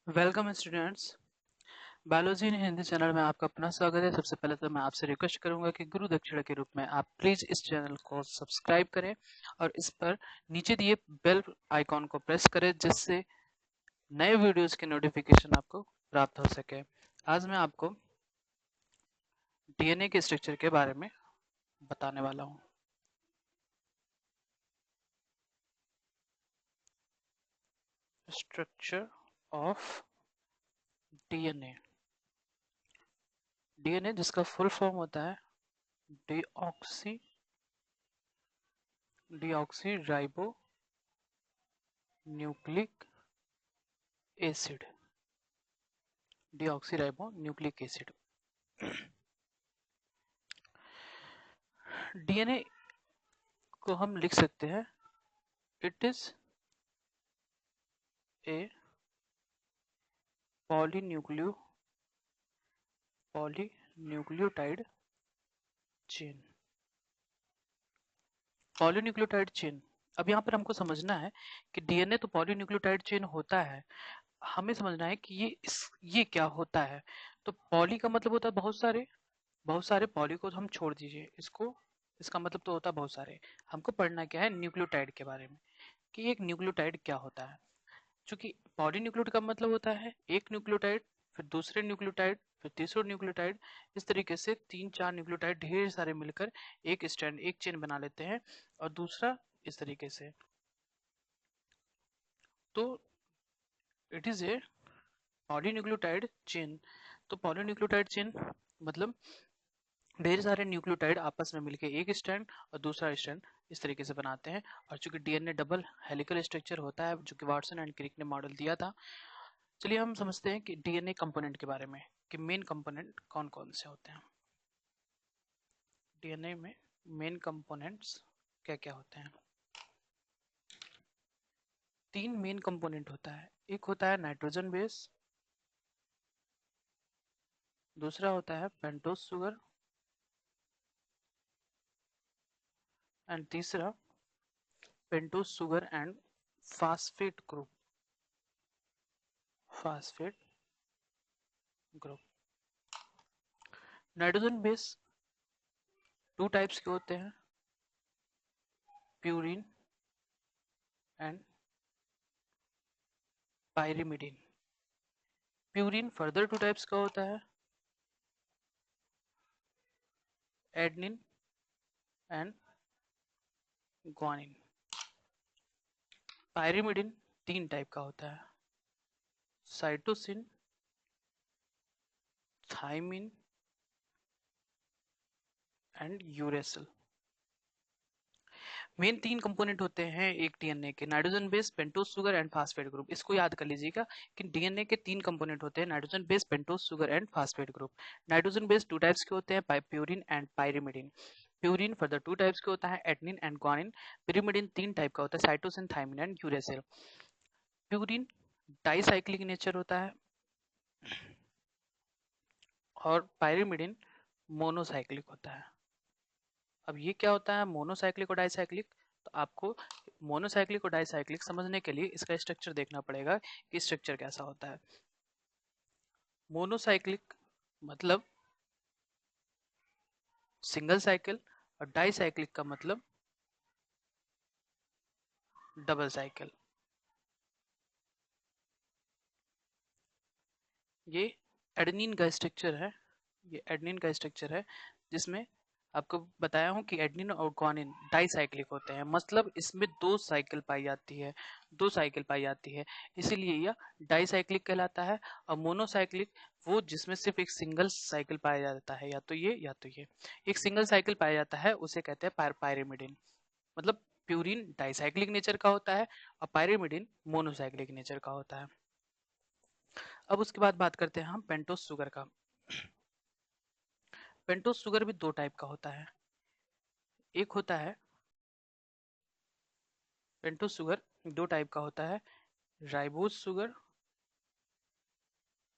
Welcome students. Biology इन Hindi channel में आपका अपना स्वागत है। सबसे पहले तो मैं आपसे रिक्वेस्ट करूंगा कि गुरु दक्षिणा के रूप में आप प्लीज इस चैनल को सब्सक्राइब करें और इस पर नीचे दिए बेल आइकॉन को प्रेस करें, जिससे नए वीडियोस के नोटिफिकेशन आपको प्राप्त हो सके। आज मैं आपको डीएनए के स्ट्रक्चर के बारे में बताने वाला हूँ। Structure of DNA. डीएनए जिसका फुल फॉर्म होता है deoxy ribo nucleic acid. Deoxyribo nucleic acid. DNA को हम लिख सकते हैं, it is a polynucleotide chain. Polynucleotide chain. अब यहाँ पर हमको समझना है कि डीएनए तो पॉलीन्यूक्लियोटाइड चेन होता है। हमें समझना है कि ये क्या होता है। तो पॉली का मतलब होता है बहुत सारे पॉली को हम छोड़ दीजिए इसको। इसका मतलब तो होता है बहुत सारे। हमको पढ़ना क्या है, न्यूक्लियोटाइड के बारे में, कि एक न्यूक्लियोटाइड क्या होता है। चूंकि पॉलीन्यूक्लियोटाइड का मतलब होता है एक न्यूक्लियोटाइड, फिर दूसरे न्यूक्लियोटाइड, फिर तीसरे न्यूक्लियोटाइड, इस तरीके से 3-4 न्यूक्लियोटाइड ढेर सारे मिलकर एक स्ट्रैंड, एक चेन बना लेते हैं। और दूसरा इस तरीके से, तो it is a polynucleotide chain. तो पॉलीन्यूक्लियोटाइड चेन मतलब ढेर सारे न्यूक्लियोटाइड आपस में मिलकर एक स्ट्रैंड और दूसरा स्ट्रैंड इस तरीके से बनाते हैं। और चूंकि डीएनए डबल हेलिकल स्ट्रक्चर होता है, जो कि वाटसन एंड क्रिक ने मॉडल दिया था। चलिए हम समझते हैं कि डीएनए कंपोनेंट के बारे में, कि मेन कंपोनेंट कौन कौन से होते हैं। डीएनए में मेन कंपोनेंट्स क्या क्या होते हैं। 3 मेन कंपोनेंट होता है। एक होता है नाइट्रोजन बेस, दूसरा होता है पेंटोज शुगर, एंड तीसरा pentose sugar and phosphate group. Phosphate group. Nitrogen base 2 types के होते हैं, purine and pyrimidine. Purine further 2 types का होता है, adenine and guanine. Pyrimidine 3 type का होता है, cytosine, thymine and uracil. Main 3 component होते हैं एक डीएनए के, nitrogen base, pentose sugar and phosphate group. इसको याद कर लीजिएगा कि डीएनए के 3 कंपोनेंट होते हैं, nitrogen base, pentose sugar and phosphate group. Nitrogen base 2 types के होते हैं, purine and pyrimidine. Purine further 2 types के होता है, adenine and guanine. pyrimidine 3 type का होता है, cytosine, thymine and uracil. Purine dicyclic nature होता है और पायरिमिडिन मोनोसाइक्लिक होता है। अब ये क्या होता है मोनोसाइक्लिक और डाइसाइक्लिक, तो आपको मोनोसाइक्लिक और डाइसाइक्लिक समझने के लिए इसका स्ट्रक्चर देखना पड़ेगा कि स्ट्रक्चर कैसा होता है। मोनोसाइक्लिक मतलब सिंगल साइकिल, और डाइसाइक्लिक का मतलब डबल साइकिल। ये एडेनिन का स्ट्रक्चर है, ये एडेनिन का स्ट्रक्चर है, जिसमें आपको बताया हूं कि एडेनिन और ग्वानिन डाइसाइक्लिक होते हैं। मतलब इसमें 2 साइकिल पाई जाती है, 2 साइकिल पाई जाती है, इसीलिए यह डाइसाइक्लिक कहलाता है। और मोनोसाइक्लिक वो जिसमें सिर्फ एक सिंगल साइकिल पाया जाता है, या तो ये या तो ये। एक सिंगल साइकिल पाया जाता है उसे कहते हैं पायरिमिडिन। मतलब प्यूरिन डाइसाइक्लिक नेचर का होता है और पायरिमिडिन मोनोसाइक्लिक नेचर का होता है। अब उसके बाद बात करते हैं हम पेंटोज शुगर का। पेंटोज शुगर भी 2 टाइप का होता है। एक होता है पेंटोज शुगर 2 टाइप का होता है, ribose sugar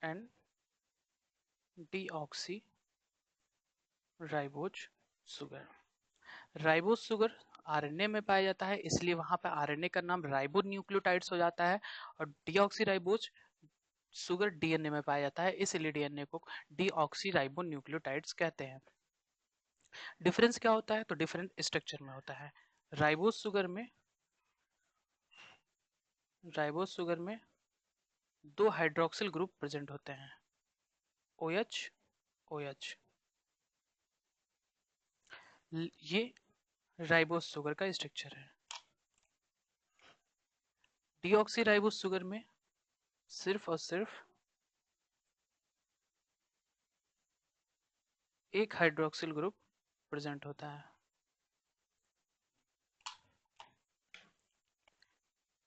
and deoxy ribose sugar. Ribose sugar RNA में पाया जाता है, इसलिए वहां पर आरएनए का नाम राइबो न्यूक्लियोटाइड्स हो जाता है। और डीऑक्सी राइबोज शुगर डीएनए में पाया जाता है, इसलिए डीएनए को डीऑक्सीराइबोन्यूक्लियोटाइड्स कहते हैं। डिफरेंस क्या होता है? तो डिफरेंट स्ट्रक्चर में होता है। राइबोस शुगर में दो हाइड्रोक्सिल ग्रुप प्रेजेंट होते हैं, OH OH। ये राइबोस शुगर का स्ट्रक्चर है। डीऑक्सीराइबोस शुगर में सिर्फ और सिर्फ एक हाइड्रोक्सिल ग्रुप प्रेजेंट होता है।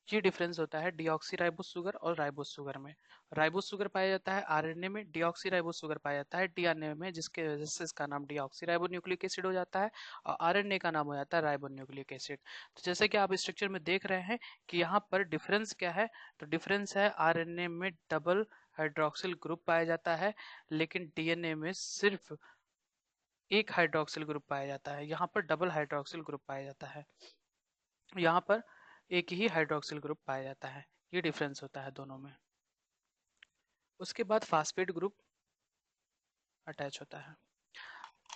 ये डिफरेंस होता है डीऑक्सीराइबोस शुगर और राइबोस शुगर में। राइबोस शुगर पाया जाता है आरएनए में, डीऑक्सीराइबोस शुगर पाया जाता है डीएनए में, जिसके वजह से इसका नाम डीऑक्सीराइबोन्यूक्लिक एसिड हो जाता है और आरएनए का नाम हो जाता है राइबोन्यूक्लिक एसिड। तो जैसे कि आप स्ट्रक्चर में देख रहे हैं कि यहाँ पर डिफरेंस क्या है, तो डिफरेंस है आरएनए में डबल हाइड्रोक्सिल ग्रुप पाया जाता है, लेकिन डीएनए में सिर्फ एक हाइड्रोक्सिल ग्रुप पाया जाता है। यहाँ पर डबल हाइड्रोक्सिल ग्रुप पाया जाता है, यहाँ पर एक ही हाइड्रोक्सिल ग्रुप पाया जाता है। ये डिफरेंस होता है दोनों में। उसके बाद फास्फेट ग्रुप अटैच होता है।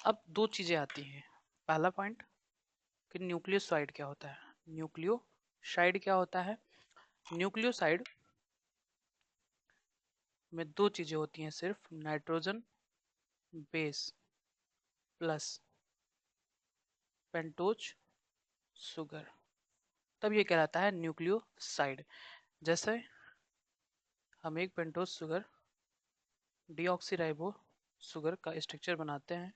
अब दो चीजें आती हैं। पहला पॉइंट कि न्यूक्लियोसाइड क्या होता है। न्यूक्लियोसाइड क्या होता है? न्यूक्लियोसाइड में दो चीजें होती हैं सिर्फ, nitrogen base plus pentose sugar, तब ये कहलाता है न्यूक्लियोसाइड। जैसे हम एक पेंटोज शुगर डीऑक्सीराइबो शुगर का स्ट्रक्चर बनाते हैं,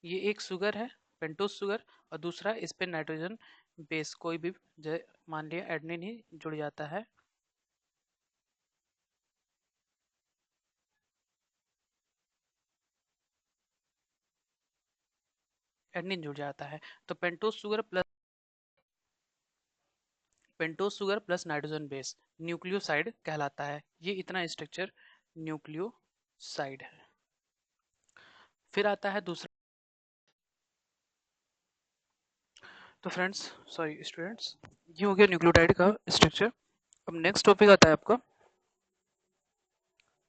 ये एक शुगर है पेंटोज शुगर, और दूसरा इस पे नाइट्रोजन बेस कोई भी मान लिया एडेनिन ही जुड़ जाता है, एडेनिन जुड़ जाता है। तो pentose sugar plus nitrogen base nucleoside कहलाता है। ये इतना स्ट्रक्चर न्यूक्लियोसाइड है। फिर आता है दूसरा। तो फ्रेंड्स, सॉरी स्टूडेंट्स, ये हो गया न्यूक्लियोटाइड का स्ट्रक्चर। अब नेक्स्ट टॉपिक आता है आपका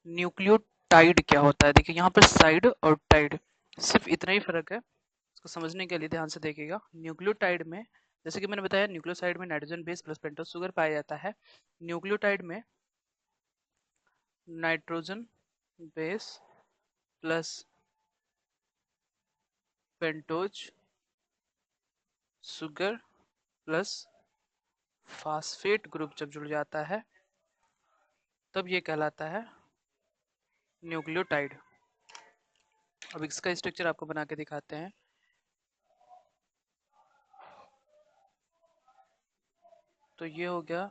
न्यूक्लियोटाइड क्या होता है। देखिए यहाँ पर साइड और टाइड सिर्फ इतना ही फर्क है, इसको समझने के लिए ध्यान से देखिएगा। न्यूक्लियोटाइड में, जैसे कि मैंने बताया, न्यूक्लियोसाइड में nitrogen base plus pentose sugar पाया जाता है। न्यूक्लियोटाइड में nitrogen base plus pentose sugar plus phosphate group जब जुड़ जाता है, तब ये कहलाता है न्यूक्लियोटाइड। अब इसका स्ट्रक्चर आपको बना के दिखाते हैं। तो ये हो गया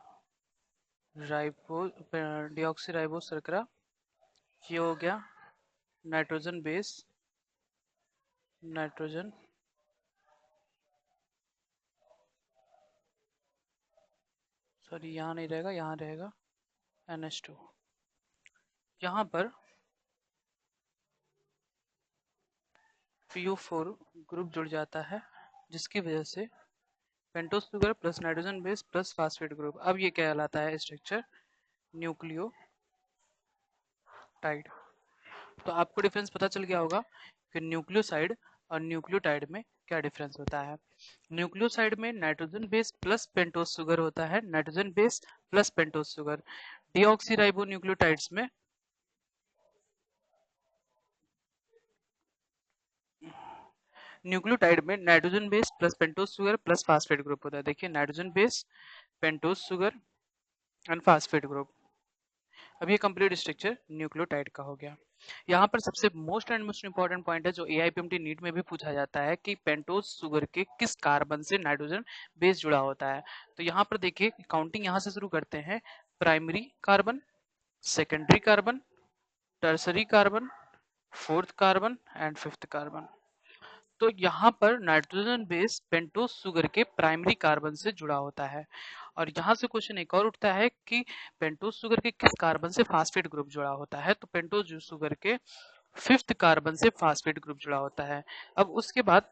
राइबो डीऑक्सीराइबो शर्करा, ये हो गया नाइट्रोजन बेस, नाइट्रोजन सॉरी यहाँ नहीं रहेगा, यहाँ रहेगा NH2। यहाँ पर PO4 ग्रुप जुड़ जाता है, जिसकी वजह से pentose sugar plus nitrogen base plus phosphate group, अब ये कहलाता है स्ट्रक्चर न्यूक्लियोटाइड। तो आपको डिफरेंस पता चल गया होगा कि न्यूक्लियोसाइड और न्यूक्लियोटाइड में क्या डिफरेंस होता है। न्यूक्लियोसाइड में nitrogen base plus pentose sugar होता है, nitrogen base plus pentose sugar. Deoxyribo nucleotides में nitrogen base plus pentose sugar plus phosphate group होता है। देखिए nitrogen base, pentose sugar and phosphate group. अब ये कंप्लीट स्ट्रक्चर न्यूक्लियोटाइड का हो गया। यहाँ पर सबसे most and most important point है जो AIPMT नीट में भी पूछा जाता है कि पेंटोज शुगर के किस कार्बन से नाइट्रोजन बेस जुड़ा होता है। तो यहाँ पर देखिए काउंटिंग यहाँ से शुरू करते हैं। Primary carbon, secondary carbon, tertiary carbon, fourth carbon and fifth carbon. तो यहाँ पर नाइट्रोजन बेस पेंटोज शुगर के प्राइमरी कार्बन से जुड़ा होता है। और यहाँ से क्वेश्चन एक और उठता है कि पेंटोज शुगर के किस कार्बन से फास्फेट ग्रुप जुड़ा होता है। तो पेंटोज शुगर के फिफ्थ कार्बन से फास्फेट ग्रुप जुड़ा होता है। अब उसके बाद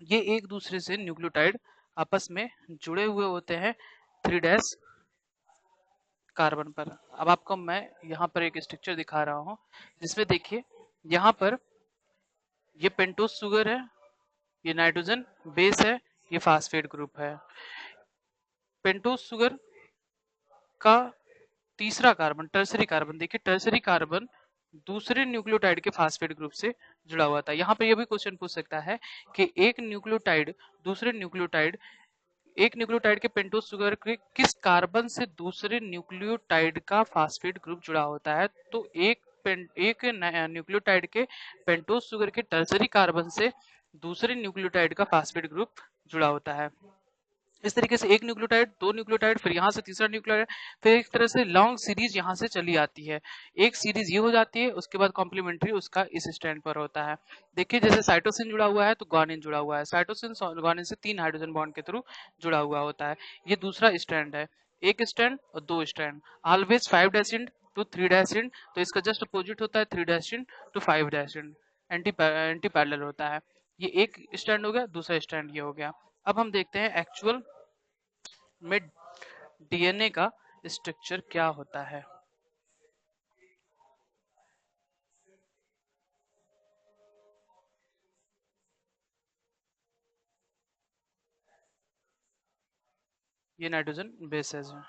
ये एक दूसरे से न्यूक्लियोटाइड आपस में जुड़े हुए होते हैं 3' कार्बन पर। अब आपको मैं यहाँ पर एक स्ट्रक्चर दिखा रहा हूँ, जिसमें देखिए यहाँ पर ये पेंटोस शुगर है, ये नाइट्रोजन बेस है, ये फास्फेट ग्रुप है। पेंटोस शुगर का तीसरा कार्बन टर्सरी कार्बन, देखिए टर्सरी कार्बन दूसरे न्यूक्लियोटाइड के फास्फेट ग्रुप से जुड़ा हुआ था। यहाँ पे यह भी क्वेश्चन पूछ सकता है कि एक न्यूक्लियोटाइड दूसरे न्यूक्लियोटाइड एक न्यूक्लियोटाइड के पेंटोस शुगर के किस कार्बन से दूसरे न्यूक्लियोटाइड का फास्फेट ग्रुप जुड़ा होता है। तो एक न्यूक्लियोटाइड के पेंटोस शुगर के टर्सरी कार्बन से दूसरे न्यूक्लियोटाइड का फास्फेट ग्रुप जुड़ा होता है। इस तरीके से एक न्यूक्लियोटाइड, दो न्यूक्लियोटाइड, फिर यहाँ से तीसरा न्यूक्लियोटाइड, फिर एक तरह से लॉन्ग सीरीज यहाँ से चली आती है। एक सीरीज ये हो जाती है, उसके बाद कॉम्प्लीमेंट्री उसका इस स्टैंड पर होता है। देखिए जैसे साइटोसिन जुड़ा हुआ है तो ग्वानिन जुड़ा हुआ है। साइटोसिन ग्वानिन से 3 हाइड्रोजन बॉन्ड के थ्रू जुड़ा हुआ होता है। ये दूसरा स्टैंड है, एक स्टैंड और दो स्टैंड। ऑलवेज 5' टू 3' तो इसका जस्ट अपोजिट होता है 3' टू 5'। एंटी पैरेलल होता है। ये एक स्टैंड हो गया, दूसरा स्टैंड ये हो गया। अब हम देखते हैं एक्चुअल में डीएनए का स्ट्रक्चर क्या होता है। ये नाइट्रोजन बेसेस है।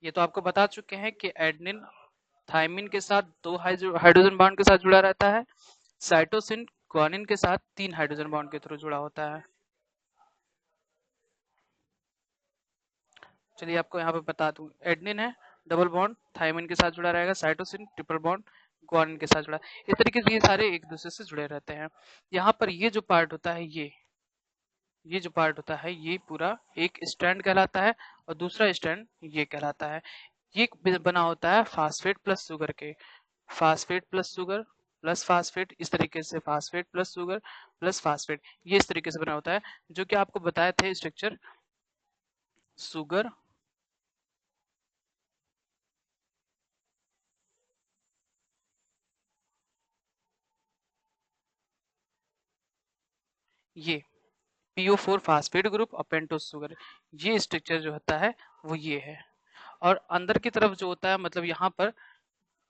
ये तो आपको बता चुके हैं कि एडेनिन थायमिन के साथ 2 हाइड्रोजन बॉन्ड के साथ जुड़ा रहता है। साइटोसिन ग्वानिन के साथ 3 हाइड्रोजन बॉन्ड के थ्रू जुड़ा होता है। चलिए आपको यहाँ पे बता दूं, एडेनिन है डबल बॉन्ड थायमिन के साथ जुड़ा रहेगा, साइटोसिन ट्रिपल बॉन्ड ग्वानिन के साथ जुड़ा। इस तरीके से ये सारे एक दूसरे से जुड़े रहते हैं। यहाँ पर ये जो पार्ट होता है, ये जो पार्ट होता है ये पूरा एक स्टैंड कहलाता है, और दूसरा स्टैंड ये कहलाता है। ये बना होता है फास्फेट प्लस शुगर के। Phosphate plus sugar plus phosphate, इस तरीके से phosphate plus sugar plus phosphate, ये इस तरीके से बना होता है। जो कि आपको बताए थे स्ट्रक्चर, शुगर ये PO4 फास्फेट ग्रुप और पेंटोस शुगर, ये स्ट्रक्चर जो होता है वो ये है। और अंदर की तरफ जो होता है, मतलब यहाँ पर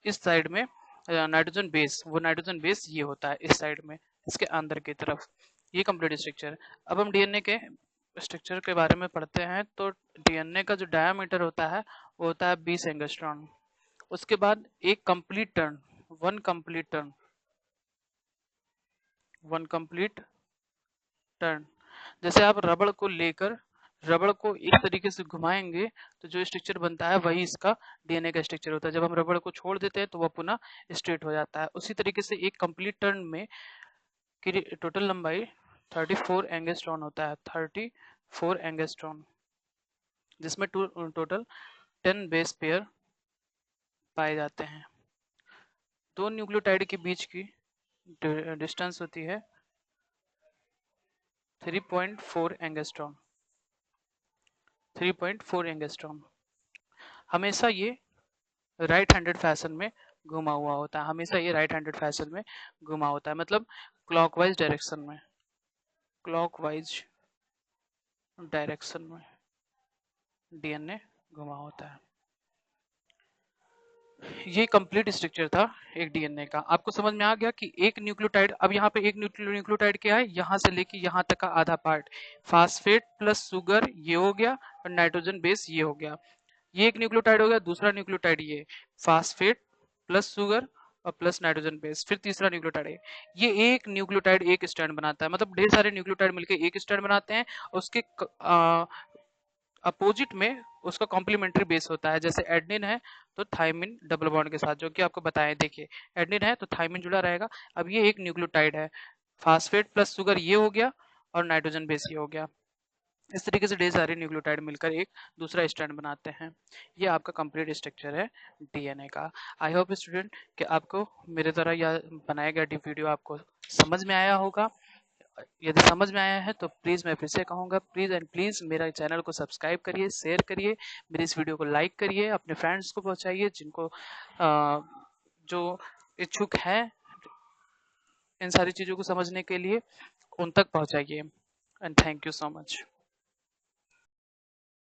इस साइड में नाइट्रोजन बेस, वो नाइट्रोजन बेस ये होता है इस साइड में, इसके अंदर की तरफ। ये कंप्लीट स्ट्रक्चर। अब हम डीएनए के स्ट्रक्चर के बारे में पढ़ते हैं। तो डीएनए का जो डायमीटर होता है वो होता है 20 एंगस्ट्रॉन। उसके बाद एक complete turn, one complete turn, one complete turn, जैसे आप रबड़ को लेकर रबड़ को एक तरीके से घुमाएंगे तो जो स्ट्रक्चर बनता है वही इसका डीएनए का स्ट्रक्चर होता है। जब हम रबड़ को छोड़ देते हैं तो वह पुनः स्ट्रेट हो जाता है। उसी तरीके से एक कंप्लीट टर्न में की टोटल लंबाई 34 एंगस्ट्रॉन होता है, 34 एंगस्ट्रॉन, जिसमें टोटल 10 बेस पेयर पाए जाते हैं। दो न्यूक्लियोटाइड के बीच की डिस्टेंस होती है 3.4 एंगस्ट्रॉन, 3.4 एंगस्ट्रॉन। हमेशा ये राइट हैंडेड फैशन में घुमा हुआ होता है, हमेशा ये राइट हैंडेड फैशन में घुमा होता है, मतलब क्लॉकवाइज डायरेक्शन में, क्लॉकवाइज डायरेक्शन में डीएनए घुमा होता है। ये कंप्लीट स्ट्रक्चर था एक डीएनए का। आपको समझ में आ गया कि एक न्यूक्लियोटाइड, अब यहाँ पे एक न्यूक्लियोटाइड क्या है, यहाँ से लेके यहाँ तक का आधा पार्ट, फास्फेट प्लस शुगर ये हो गया, और नाइट्रोजन बेस ये हो गया। ये एक न्यूक्लियोटाइड हो गया। दूसरा न्यूक्लियोटाइड ये फास्फेट प्लस शुगर और प्लस नाइट्रोजन बेस, फिर तीसरा न्यूक्लियोटाइड है। ये एक न्यूक्लियोटाइड एक स्टैंड बनाता है, मतलब ढेर सारे न्यूक्लियोटाइड मिलकर एक स्टैंड बनाते हैं। उसके अपोजिट में उसका कॉम्प्लीमेंट्री बेस होता है। जैसे एडेनिन है तो थायमिन डबल बॉन्ड के साथ, जो कि आपको बताएं, देखिए एडेनिन है तो थायमिन जुड़ा रहेगा। अब ये एक न्यूक्लियोटाइड है, फास्फेट प्लस शुगर ये हो गया, और नाइट्रोजन बेस ये हो गया। इस तरीके से ढेर सारे न्यूक्लियोटाइड मिलकर एक दूसरा स्टैंड बनाते हैं। ये आपका कंप्लीट स्ट्रक्चर है डीएनए का। आई होप स्टूडेंट कि आपको मेरे द्वारा यह बनाया गया वीडियो आपको समझ में आया होगा। यदि समझ में आया है तो प्लीज़ मैं फिर से कहूँगा, प्लीज़ एंड प्लीज़ मेरा चैनल को सब्सक्राइब करिए, शेयर करिए, मेरे इस वीडियो को लाइक करिए, अपने फ्रेंड्स को पहुँचाइए जिनको जो इच्छुक है इन सारी चीज़ों को समझने के लिए, उन तक पहुँचाइए। And thank you so much.